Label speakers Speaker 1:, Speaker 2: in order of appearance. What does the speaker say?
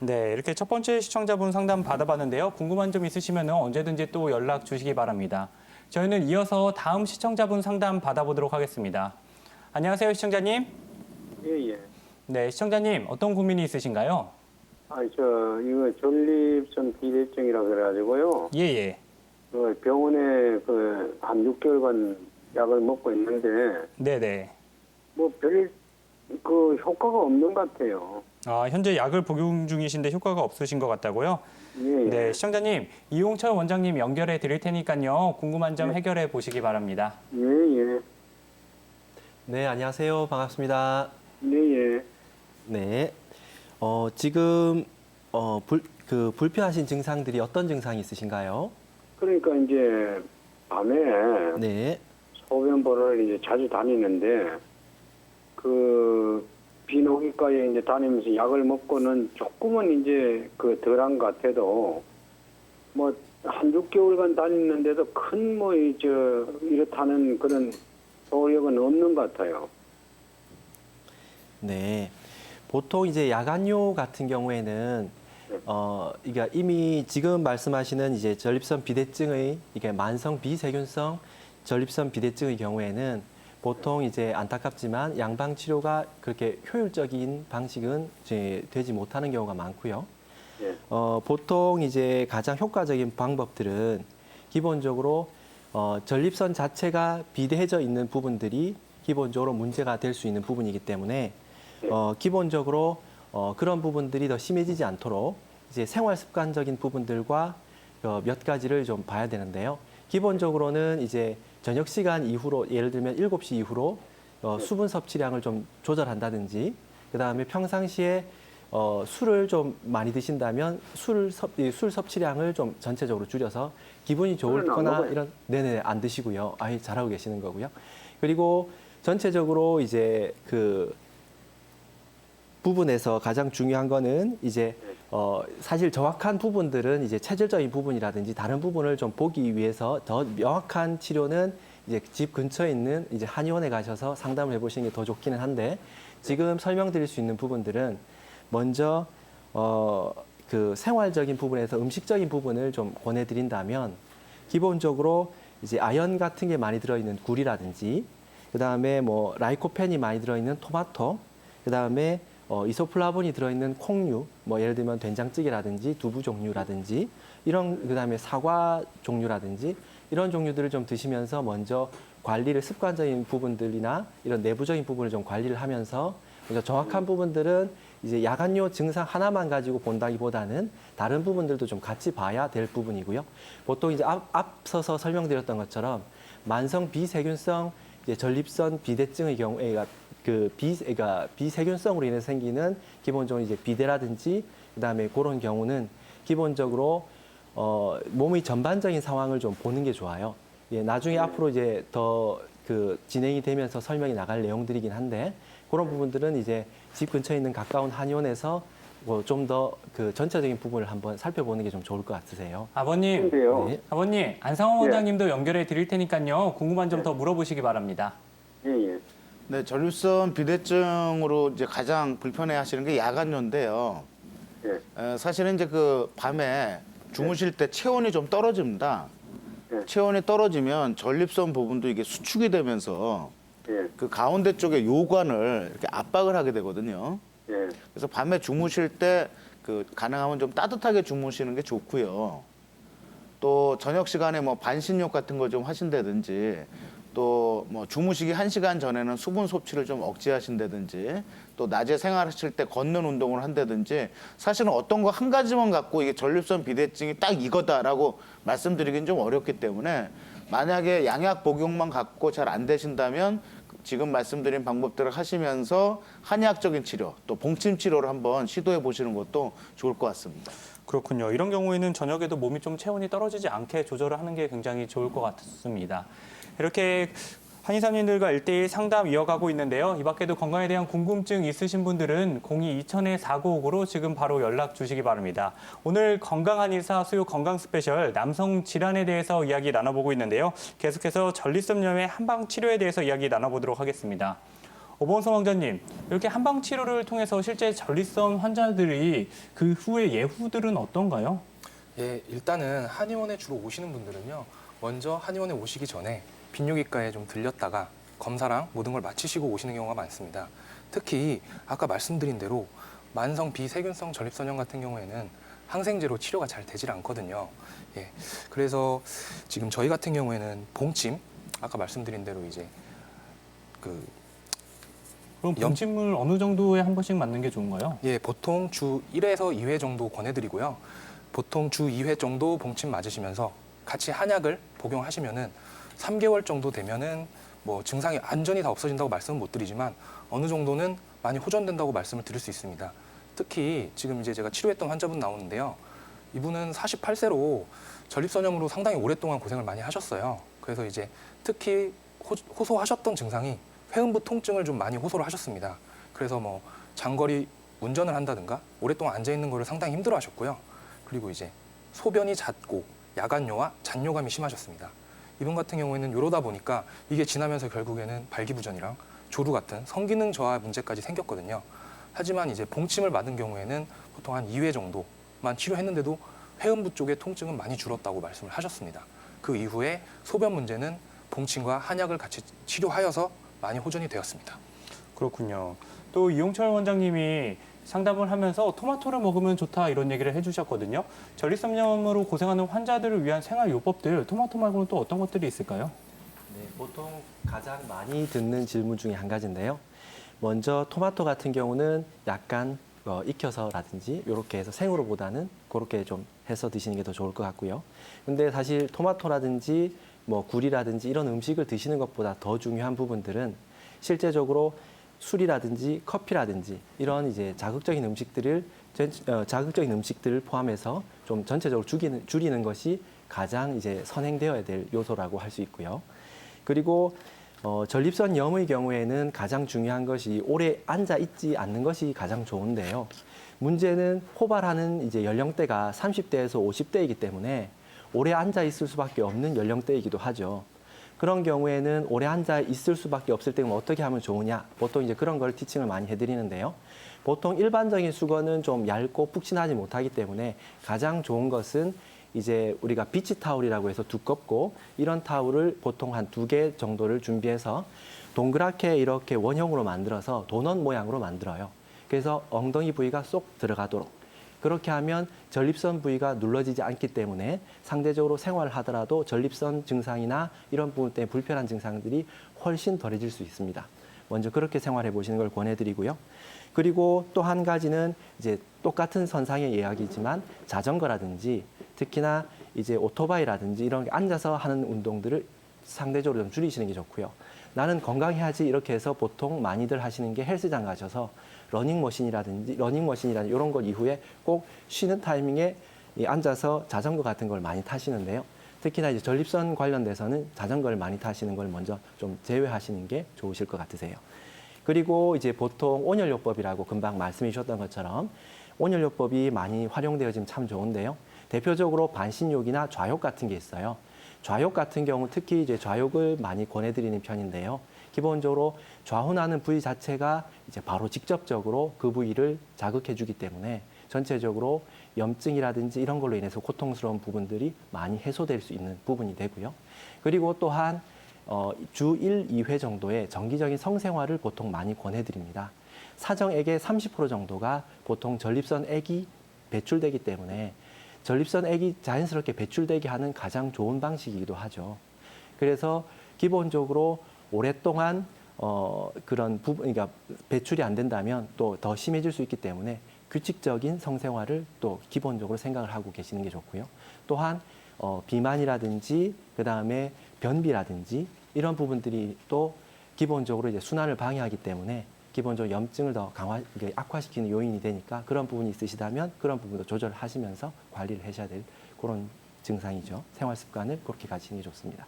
Speaker 1: 네, 이렇게 첫 번째 시청자분 상담 받아봤는데요. 궁금한 점 있으시면 언제든지 또 연락 주시기 바랍니다. 저희는 이어서 다음 시청자분 상담 받아보도록 하겠습니다. 안녕하세요, 시청자님.
Speaker 2: 예, 예.
Speaker 1: 네, 시청자님 어떤 고민이 있으신가요?
Speaker 2: 이거 전립선 비대증이라 그래가지고요.
Speaker 1: 예, 예.
Speaker 2: 병원에 한 6개월간 약을 먹고 있는데,
Speaker 1: 네네.
Speaker 2: 효과가 없는 것 같아요.
Speaker 1: 현재 약을 복용 중이신데 효과가 없으신 것 같다고요?
Speaker 2: 예, 예.
Speaker 1: 네, 시청자님, 이용철 원장님 연결해 드릴 테니까요. 궁금한 점
Speaker 2: 네.
Speaker 1: 해결해 보시기 바랍니다.
Speaker 2: 예, 예.
Speaker 3: 네, 안녕하세요. 반갑습니다.
Speaker 2: 예, 예.
Speaker 3: 네. 지금 불편하신 증상들이 어떤 증상이 있으신가요?
Speaker 2: 그러니까 이제 밤에
Speaker 3: 네.
Speaker 2: 소변 보러 이제 자주 다니는데, 비뇨기과에 이제 다니면서 약을 먹고는 조금은 이제 덜한 것 같아도, 한 6개월간 다녔는데도 이렇다는 그런 소력은 없는 것 같아요.
Speaker 3: 네. 보통 이제 야간요 같은 경우에는 이게 이미 지금 말씀하시는 이제 전립선 비대증의 이게 만성 비세균성 전립선 비대증의 경우에는 보통 이제 안타깝지만 양방 치료가 그렇게 효율적인 방식은 이제 되지 못하는 경우가 많고요.
Speaker 2: 예.
Speaker 3: 보통 이제 가장 효과적인 방법들은 기본적으로 전립선 자체가 비대해져 있는 부분들이 기본적으로 문제가 될 수 있는 부분이기 때문에 기본적으로 그런 부분들이 더 심해지지 않도록 이제 생활 습관적인 부분들과 몇 가지를 좀 봐야 되는데요. 기본적으로는 이제 저녁 시간 이후로 예를 들면 7시 이후로 수분 섭취량을 좀 조절한다든지 그다음에 평상시에 술을 좀 많이 드신다면 술 섭취량을 좀 전체적으로 줄여서 기분이 좋거나 이런 네네 안 드시고요. 아예 잘하고 계시는 거고요. 그리고 전체적으로 이제 부분에서 가장 중요한 거는 이제 사실 정확한 부분들은 이제 체질적인 부분이라든지 다른 부분을 좀 보기 위해서 더 명확한 치료는 이제 집 근처에 있는 이제 한의원에 가셔서 상담을 해보시는 게 더 좋기는 한데 지금 설명드릴 수 있는 부분들은 먼저 생활적인 부분에서 음식적인 부분을 좀 권해드린다면 기본적으로 이제 아연 같은 게 많이 들어있는 굴이라든지 그다음에 뭐 라이코펜이 많이 들어있는 토마토 그다음에 이소플라본이 들어있는 콩류, 뭐 예를 들면 된장찌개라든지 두부 종류라든지 그다음에 사과 종류라든지 이런 종류들을 좀 드시면서 먼저 관리를 습관적인 부분들이나 이런 내부적인 부분을 좀 관리를 하면서 먼저 정확한 부분들은 이제 야간요 증상 하나만 가지고 본다기보다는 다른 부분들도 좀 같이 봐야 될 부분이고요. 보통 이제 앞서서 설명드렸던 것처럼 만성 비세균성 이제 전립선 비대증의 경우에 비세균성으로 인해 생기는 기본적으로 이제 비대라든지 그다음에 그런 경우는 기본적으로 몸의 전반적인 상황을 좀 보는 게 좋아요. 예, 나중에 앞으로 이제 더 진행이 되면서 설명이 나갈 내용들이긴 한데 그런 부분들은 이제 집 근처에 있는 가까운 한의원에서 좀 더 전체적인 부분을 한번 살펴보는 게 좀 좋을 것 같으세요.
Speaker 1: 아버님,
Speaker 3: 네.
Speaker 1: 아버님, 안상원 원장님도 연결해 드릴 테니까요. 궁금한 점 더 물어보시기 바랍니다.
Speaker 2: 예, 예.
Speaker 4: 네, 전립선 비대증으로 이제 가장 불편해 하시는 게 야간요인데요.
Speaker 2: 예.
Speaker 4: 사실은 이제 밤에 주무실 때 체온이 좀 떨어집니다.
Speaker 2: 네.
Speaker 4: 체온이 떨어지면 전립선 부분도 이게 수축이 되면서
Speaker 2: 예.
Speaker 4: 가운데 쪽에 요관을 이렇게 압박을 하게 되거든요.
Speaker 2: 예.
Speaker 4: 그래서 밤에 주무실 때 가능하면 좀 따뜻하게 주무시는 게 좋고요. 또 저녁 시간에 뭐 반신욕 같은 거 좀 하신다든지 또 뭐 주무시기 1시간 전에는 수분 섭취를 좀 억제하신다든지 또 낮에 생활하실 때 걷는 운동을 한다든지 사실은 어떤 거 한 가지만 갖고 이게 전립선 비대증이 딱 이거다라고 말씀드리긴 좀 어렵기 때문에 만약에 양약 복용만 갖고 잘 안 되신다면 지금 말씀드린 방법들을 하시면서 한의학적인 치료 또 봉침 치료를 한번 시도해 보시는 것도 좋을 것 같습니다.
Speaker 1: 그렇군요. 이런 경우에는 저녁에도 몸이 좀 체온이 떨어지지 않게 조절을 하는 게 굉장히 좋을 것 같습니다. 이렇게 한의사님들과 1대1 상담 이어가고 있는데요. 이 밖에도 건강에 대한 궁금증 있으신 분들은 02-2000-4959로 지금 바로 연락 주시기 바랍니다. 오늘 건강한의사 수요 건강 스페셜 남성 질환에 대해서 이야기 나눠보고 있는데요. 계속해서 전립선염의 한방 치료에 대해서 이야기 나눠보도록 하겠습니다. 오범성 왕자님, 이렇게 한방 치료를 통해서 실제 전립선 환자들이 그 후에 예후들은 어떤가요?
Speaker 5: 예, 일단은 한의원에 주로 오시는 분들은요. 먼저 한의원에 오시기 전에 비뇨기과에 좀 들렸다가 검사랑 모든 걸 마치시고 오시는 경우가 많습니다. 특히 아까 말씀드린 대로 만성 비세균성 전립선염 같은 경우에는 항생제로 치료가 잘 되질 않거든요. 예, 그래서 지금 저희 같은 경우에는 봉침, 아까 말씀드린 대로 이제 그
Speaker 1: 그럼 병침을 어느 정도에 한 번씩 맞는 게 좋은가요?
Speaker 5: 예, 보통 주 1회에서 2회 정도 권해드리고요. 보통 주 2회 정도 봉침 맞으시면서 같이 한약을 복용하시면은 3개월 정도 되면은 뭐 증상이 완전히 다 없어진다고 말씀은 못 드리지만 어느 정도는 많이 호전된다고 말씀을 드릴 수 있습니다. 특히 지금 이제 제가 치료했던 환자분 나오는데요. 이분은 48세로 전립선염으로 상당히 오랫동안 고생을 많이 하셨어요. 그래서 이제 특히 호소하셨던 증상이 회음부 통증을 좀 많이 호소를 하셨습니다. 그래서 뭐 장거리 운전을 한다든가 오랫동안 앉아 있는 거를 상당히 힘들어 하셨고요. 그리고 이제 소변이 잦고 야간뇨와 잔뇨감이 심하셨습니다. 이분 같은 경우에는 이러다 보니까 이게 지나면서 결국에는 발기부전이랑 조루 같은 성기능 저하 문제까지 생겼거든요. 하지만 이제 봉침을 맞은 경우에는 보통 한 2회 정도만 치료했는데도 회음부 쪽의 통증은 많이 줄었다고 말씀을 하셨습니다. 그 이후에 소변 문제는 봉침과 한약을 같이 치료하여서 많이 호전이 되었습니다.
Speaker 1: 그렇군요. 또 이용철 원장님이 상담을 하면서 토마토를 먹으면 좋다 이런 얘기를 해주셨거든요. 전립선염으로 고생하는 환자들을 위한 생활요법들, 토마토 말고는 또 어떤 것들이 있을까요?
Speaker 3: 네, 보통 가장 많이 듣는 질문 중에 한 가지인데요. 먼저 토마토 같은 경우는 약간 익혀서라든지 이렇게 해서 생으로보다는 그렇게 좀 해서 드시는 게 더 좋을 것 같고요. 근데 사실 토마토라든지 뭐 굴이라든지 이런 음식을 드시는 것보다 더 중요한 부분들은 실제적으로 술이라든지 커피라든지 이런 이제 자극적인 음식들을 포함해서 좀 전체적으로 줄이는 것이 가장 이제 선행되어야 될 요소라고 할 수 있고요. 그리고 전립선염의 경우에는 가장 중요한 것이 오래 앉아 있지 않는 것이 가장 좋은데요. 문제는 호발하는 이제 연령대가 30대에서 50대이기 때문에 오래 앉아 있을 수밖에 없는 연령대이기도 하죠. 그런 경우에는 오래 앉아 있을 수밖에 없을 때는 어떻게 하면 좋으냐? 보통 이제 그런 걸 티칭을 많이 해드리는데요. 보통 일반적인 수건은 좀 얇고 푹신하지 못하기 때문에 가장 좋은 것은 이제 우리가 비치 타올이라고 해서 두껍고 이런 타올을 보통 한 2개 정도를 준비해서 동그랗게 이렇게 원형으로 만들어서 도넛 모양으로 만들어요. 그래서 엉덩이 부위가 쏙 들어가도록. 그렇게 하면 전립선 부위가 눌러지지 않기 때문에 상대적으로 생활을 하더라도 전립선 증상이나 이런 부분 때문에 불편한 증상들이 훨씬 덜해질 수 있습니다. 먼저 그렇게 생활해 보시는 걸 권해드리고요. 그리고 또 한 가지는 이제 똑같은 선상의 이야기지만 자전거라든지 특히나 이제 오토바이라든지 이런 게 앉아서 하는 운동들을 상대적으로 좀 줄이시는 게 좋고요. 나는 건강해야지 이렇게 해서 보통 많이들 하시는 게 헬스장 가셔서 러닝머신이라든지 이런 것 이후에 꼭 쉬는 타이밍에 앉아서 자전거 같은 걸 많이 타시는데요. 특히나 이제 전립선 관련돼서는 자전거를 많이 타시는 걸 먼저 좀 제외하시는 게 좋으실 것 같으세요. 그리고 이제 보통 온열요법이라고 금방 말씀해 주셨던 것처럼 온열요법이 많이 활용되어지면 참 좋은데요. 대표적으로 반신욕이나 좌욕 같은 게 있어요. 좌욕 같은 경우 특히 이제 좌욕을 많이 권해드리는 편인데요. 기본적으로 좌훈하는 부위 자체가 이제 바로 직접적으로 그 부위를 자극해주기 때문에 전체적으로 염증이라든지 이런 걸로 인해서 고통스러운 부분들이 많이 해소될 수 있는 부분이 되고요. 그리고 또한 주 1, 2회 정도의 정기적인 성생활을 보통 많이 권해드립니다. 사정액의 30% 정도가 보통 전립선액이 배출되기 때문에 전립선액이 자연스럽게 배출되게 하는 가장 좋은 방식이기도 하죠. 그래서 기본적으로 오랫동안 그런 부분, 그러니까 배출이 안 된다면 또 더 심해질 수 있기 때문에 규칙적인 성생활을 또 기본적으로 생각을 하고 계시는 게 좋고요. 또한 비만이라든지 그 다음에 변비라든지 이런 부분들이 또 기본적으로 이제 순환을 방해하기 때문에 기본적으로 염증을 더 악화시키는 요인이 되니까 그런 부분이 있으시다면 그런 부분도 조절하시면서 관리를 하셔야 될 그런 증상이죠. 생활 습관을 그렇게 가지는 게 좋습니다.